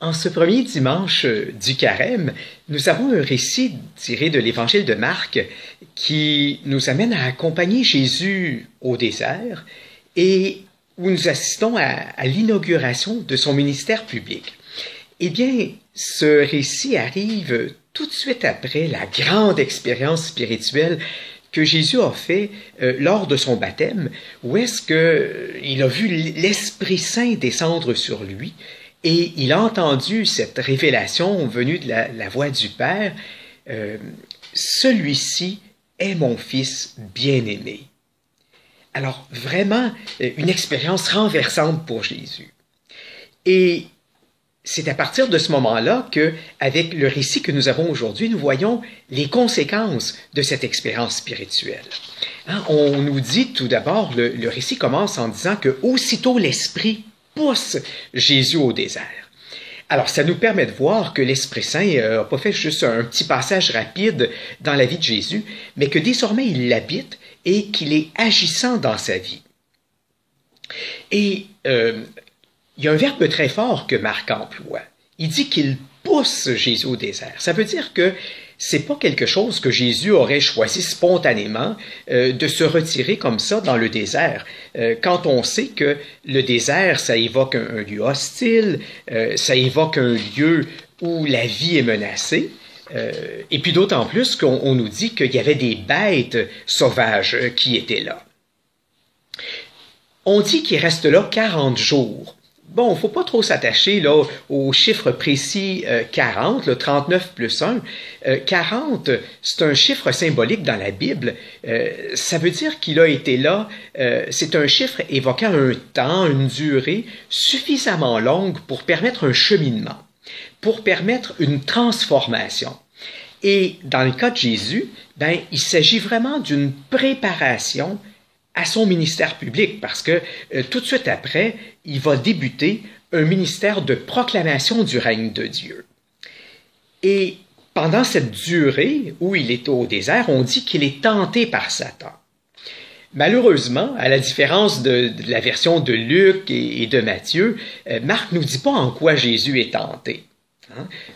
En ce premier dimanche du Carême, nous avons un récit tiré de l'Évangile de Marc qui nous amène à accompagner Jésus au désert et où nous assistons à l'inauguration de son ministère public. Eh bien, ce récit arrive tout de suite après la grande expérience spirituelle que Jésus a fait lors de son baptême, où est-ce qu'il a vu l'Esprit Saint descendre sur lui et il a entendu cette révélation venue de la voix du Père. Celui-ci est mon Fils bien-aimé. Alors, vraiment, une expérience renversante pour Jésus. Et c'est à partir de ce moment-là que, avec le récit que nous avons aujourd'hui, nous voyons les conséquences de cette expérience spirituelle. On nous dit tout d'abord, le récit commence en disant que aussitôt l'Esprit pousse Jésus au désert. Alors, ça nous permet de voir que l'Esprit Saint n'a pas fait juste un petit passage rapide dans la vie de Jésus, mais que désormais il l'habite et qu'il est agissant dans sa vie. Et il y a un verbe très fort que Marc emploie. Il dit qu'il pousse Jésus au désert. Ça veut dire que c'est pas quelque chose que Jésus aurait choisi spontanément de se retirer comme ça dans le désert. Quand on sait que le désert, ça évoque un lieu hostile, ça évoque un lieu où la vie est menacée, et puis d'autant plus qu'on nous dit qu'il y avait des bêtes sauvages qui étaient là. On dit qu'il reste là 40 jours. Bon, il ne faut pas trop s'attacher là au chiffre précis 40, le 39 plus 1. 40, c'est un chiffre symbolique dans la Bible. Ça veut dire qu'il a été là, c'est un chiffre évoquant un temps, une durée suffisamment longue pour permettre un cheminement, pour permettre une transformation. Et dans le cas de Jésus, il s'agit vraiment d'une préparation à son ministère public, parce que tout de suite après, il va débuter un ministère de proclamation du règne de Dieu. Et pendant cette durée où il est au désert, on dit qu'il est tenté par Satan. Malheureusement, à la différence de la version de Luc et de Matthieu, Marc ne nous dit pas en quoi Jésus est tenté.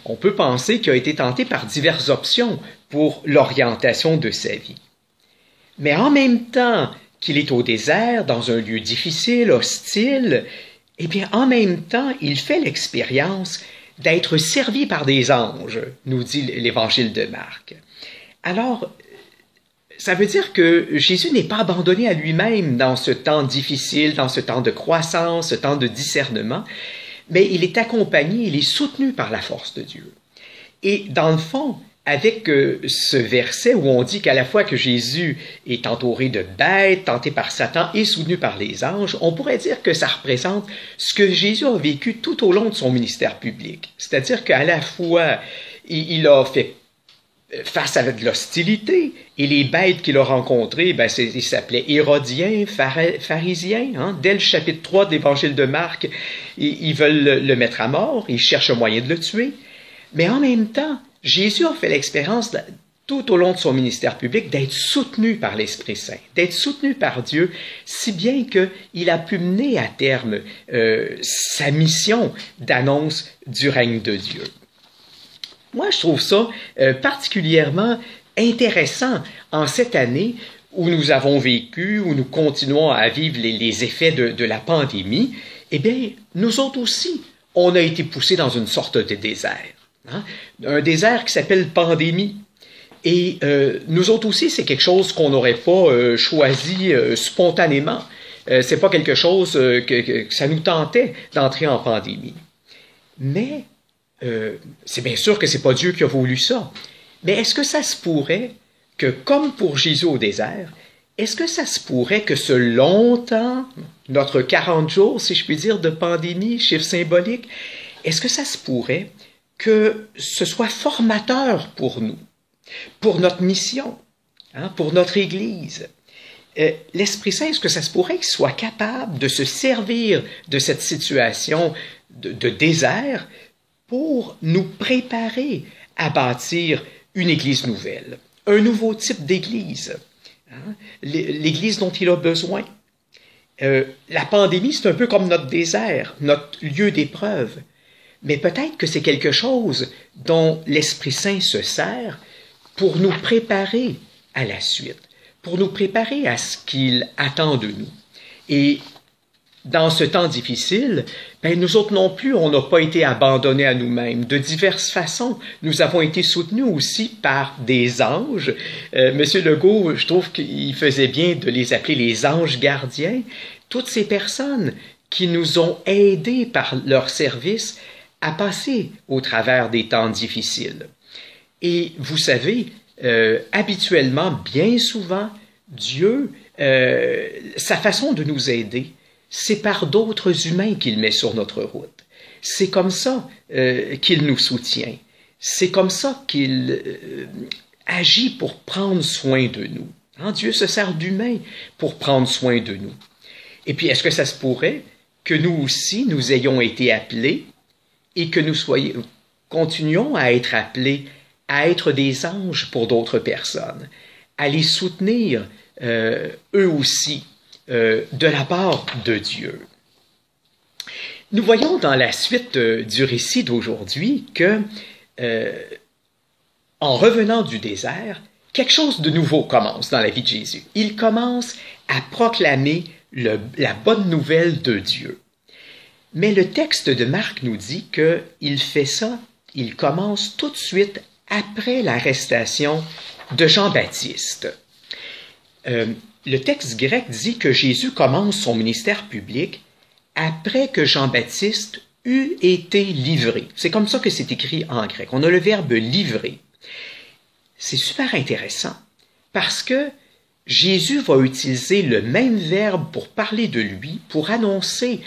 On peut penser qu'il a été tenté par diverses options pour l'orientation de sa vie. Mais en même temps qu'il est au désert, dans un lieu difficile, hostile, eh bien, en même temps, il fait l'expérience d'être servi par des anges, nous dit l'Évangile de Marc. Alors, ça veut dire que Jésus n'est pas abandonné à lui-même dans ce temps difficile, dans ce temps de croissance, ce temps de discernement, mais il est accompagné, il est soutenu par la force de Dieu. Et dans le fond, avec ce verset où on dit qu'à la fois que Jésus est entouré de bêtes, tenté par Satan et soutenu par les anges, on pourrait dire que ça représente ce que Jésus a vécu tout au long de son ministère public. C'est-à-dire qu'à la fois, il a fait face à de l'hostilité, et les bêtes qu'il a rencontrées, ils s'appelaient Hérodiens, pharisiens. Dès le chapitre 3 de l'Évangile de Marc, ils veulent le mettre à mort, ils cherchent un moyen de le tuer. Mais en même temps, Jésus a fait l'expérience tout au long de son ministère public d'être soutenu par l'Esprit Saint, d'être soutenu par Dieu, si bien qu'il a pu mener à terme sa mission d'annonce du règne de Dieu. Moi, je trouve ça particulièrement intéressant en cette année où nous avons vécu, où nous continuons à vivre les effets de la pandémie. Eh bien, nous autres aussi, on a été poussés dans une sorte de désert. Un désert qui s'appelle pandémie. Et nous autres aussi, c'est quelque chose qu'on n'aurait pas choisi spontanément. C'est pas quelque chose que ça nous tentait d'entrer en pandémie. Mais c'est bien sûr que c'est pas Dieu qui a voulu ça. Mais est-ce que ça se pourrait que, comme pour Jésus au désert, est-ce que ça se pourrait que ce long temps, notre 40 jours, si je puis dire, de pandémie, chiffre symbolique, est-ce que ça se pourrait que ce soit formateur pour nous, pour notre mission, pour notre Église? L'Esprit Saint, est-ce que ça se pourrait qu'il soit capable de se servir de cette situation de désert pour nous préparer à bâtir une Église nouvelle, un nouveau type d'Église, l'Église dont il a besoin? La pandémie, c'est un peu comme notre désert, notre lieu d'épreuve. mais peut-être que c'est quelque chose dont l'Esprit Saint se sert pour nous préparer à la suite, pour nous préparer à ce qu'il attend de nous. Et dans ce temps difficile, nous autres non plus, on n'a pas été abandonnés à nous-mêmes. De diverses façons, nous avons été soutenus aussi par des anges. Monsieur Legault, je trouve qu'il faisait bien de les appeler les anges gardiens. Toutes ces personnes qui nous ont aidés par leur service à passer au travers des temps difficiles. Et vous savez, habituellement, bien souvent, Dieu, sa façon de nous aider, c'est par d'autres humains qu'il met sur notre route. C'est comme ça qu'il nous soutient. C'est comme ça qu'il agit pour prendre soin de nous. Hein? Dieu se sert d'humains pour prendre soin de nous. Et puis, est-ce que ça se pourrait que nous aussi, nous ayons été appelés et que nous continuions à être appelés à être des anges pour d'autres personnes, à les soutenir eux aussi, de la part de Dieu. Nous voyons dans la suite du récit d'aujourd'hui que, en revenant du désert, quelque chose de nouveau commence dans la vie de Jésus. Il commence à proclamer la bonne nouvelle de Dieu. Mais le texte de Marc nous dit qu'il fait ça, il commence tout de suite après l'arrestation de Jean-Baptiste. Le texte grec dit que Jésus commence son ministère public après que Jean-Baptiste eut été livré. C'est comme ça que c'est écrit en grec. On a le verbe livrer. C'est super intéressant parce que Jésus va utiliser le même verbe pour parler de lui, pour annoncer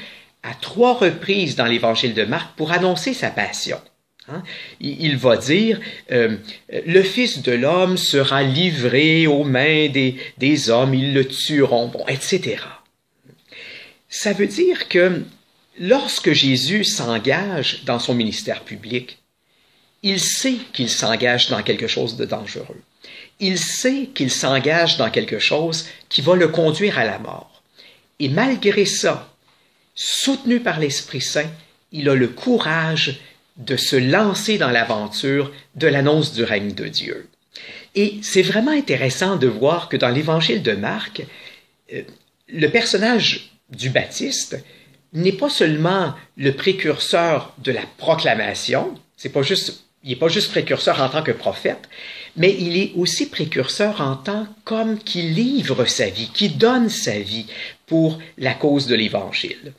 à 3 reprises dans l'évangile de Marc, pour annoncer sa passion. Hein? Il va dire le Fils de l'homme sera livré aux mains des hommes, ils le tueront, bon, etc. Ça veut dire que lorsque Jésus s'engage dans son ministère public, il sait qu'il s'engage dans quelque chose de dangereux. Il sait qu'il s'engage dans quelque chose qui va le conduire à la mort. Et malgré ça, soutenu par l'Esprit Saint, il a le courage de se lancer dans l'aventure de l'annonce du règne de Dieu. Et c'est vraiment intéressant de voir que dans l'évangile de Marc, le personnage du Baptiste n'est pas seulement le précurseur de la proclamation, il n'est pas juste précurseur en tant que prophète, mais il est aussi précurseur en tant qu'homme qui livre sa vie, qui donne sa vie pour la cause de l'Évangile.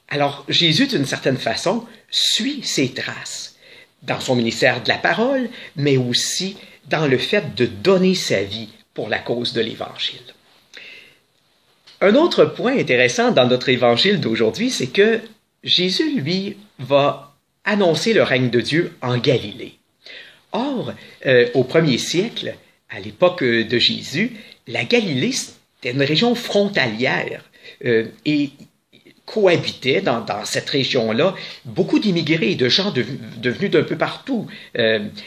Alors, Jésus, d'une certaine façon, suit ses traces dans son ministère de la parole, mais aussi dans le fait de donner sa vie pour la cause de l'Évangile. Un autre point intéressant dans notre Évangile d'aujourd'hui, c'est que Jésus, lui, va annoncer le règne de Dieu en Galilée. Or, au 1er siècle, à l'époque de Jésus, la Galilée, c'était une région frontalière et cohabitaient dans cette région-là beaucoup d'immigrés, de gens devenus d'un peu partout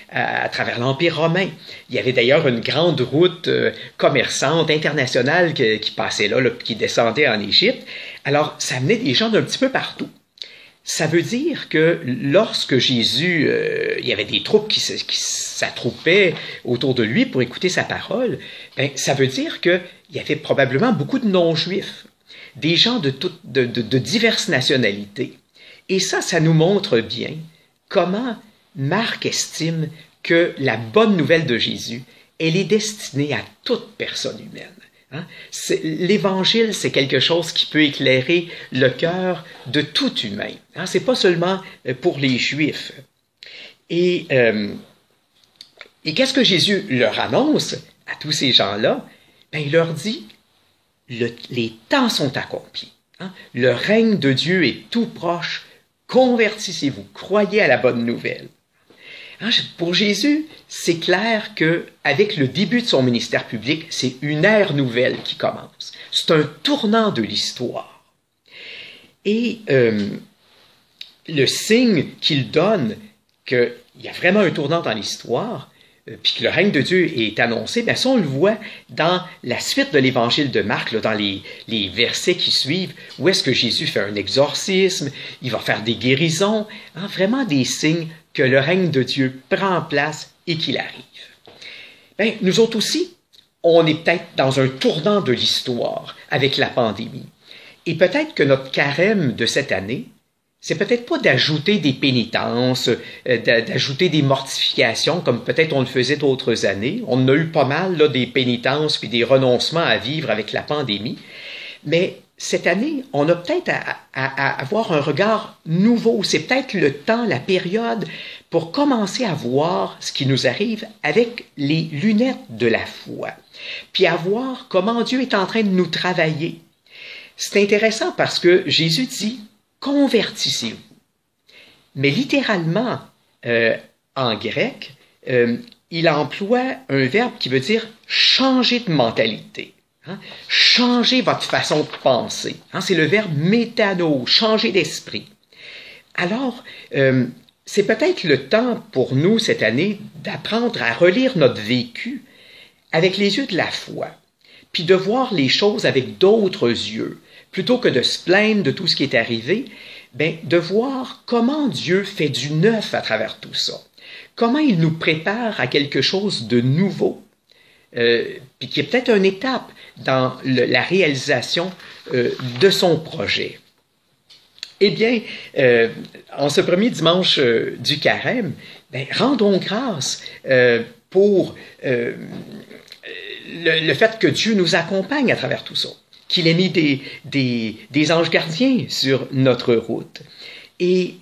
à travers l'Empire romain. Il y avait d'ailleurs une grande route commerçante internationale qui passait là, qui descendait en Égypte. Alors, ça amenait des gens d'un petit peu partout. Ça veut dire que lorsque Jésus, il y avait des troupes qui s'attroupaient autour de lui pour écouter sa parole, ça veut dire qu'il y avait probablement beaucoup de non-juifs, des gens de diverses nationalités. Et ça nous montre bien comment Marc estime que la bonne nouvelle de Jésus, elle est destinée à toute personne humaine. Hein? L'Évangile, c'est quelque chose qui peut éclairer le cœur de tout humain. Hein? Ce n'est pas seulement pour les Juifs. Et qu'est-ce que Jésus leur annonce à tous ces gens-là? Il leur dit, les temps sont accomplis. Hein? Le règne de Dieu est tout proche. Convertissez-vous, croyez à la bonne nouvelle. Hein? Pour Jésus, c'est clair qu'avec le début de son ministère public, c'est une ère nouvelle qui commence. C'est un tournant de l'histoire. Et le signe qu'il donne qu'il y a vraiment un tournant dans l'histoire puis que le règne de Dieu est annoncé, bien ça on le voit dans la suite de l'évangile de Marc, là, dans les versets qui suivent, où est-ce que Jésus fait un exorcisme, il va faire des guérisons, hein, vraiment des signes que le règne de Dieu prend place et qu'il arrive. Bien, nous autres aussi, on est peut-être dans un tournant de l'histoire avec la pandémie. Et peut-être que notre carême de cette année, c'est peut-être pas d'ajouter des pénitences, d'ajouter des mortifications comme peut-être on le faisait d'autres années. On en a eu pas mal là, des pénitences puis des renoncements à vivre avec la pandémie. Mais cette année, on a peut-être à avoir un regard nouveau. C'est peut-être le temps, la période pour commencer à voir ce qui nous arrive avec les lunettes de la foi. Puis à voir comment Dieu est en train de nous travailler. C'est intéressant parce que Jésus dit « convertissez-vous ». Mais littéralement, en grec, il emploie un verbe qui veut dire « changer de mentalité ». Hein? Changer votre façon de penser. Hein? C'est le verbe métano, changer d'esprit. Alors, c'est peut-être le temps pour nous cette année d'apprendre à relire notre vécu avec les yeux de la foi, puis de voir les choses avec d'autres yeux, plutôt que de se plaindre de tout ce qui est arrivé, ben, de voir comment Dieu fait du neuf à travers tout ça, comment il nous prépare à quelque chose de nouveau, puis qui est peut-être une étape dans la réalisation de son projet. Eh bien, en ce premier dimanche du carême, ben, rendons grâce pour le fait que Dieu nous accompagne à travers tout ça, qu'il ait mis des anges gardiens sur notre route. Et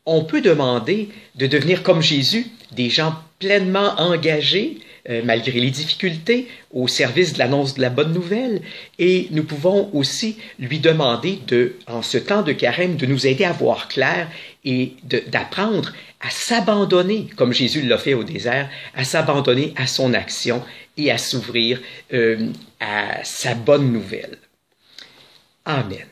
on peut demander de devenir comme Jésus, des gens pleinement engagés, malgré les difficultés, au service de l'annonce de la bonne nouvelle. Et nous pouvons aussi lui demander, en ce temps de carême, de nous aider à voir clair et d'apprendre à s'abandonner, comme Jésus l'a fait au désert, à s'abandonner à son action et à s'ouvrir à sa bonne nouvelle. Amen.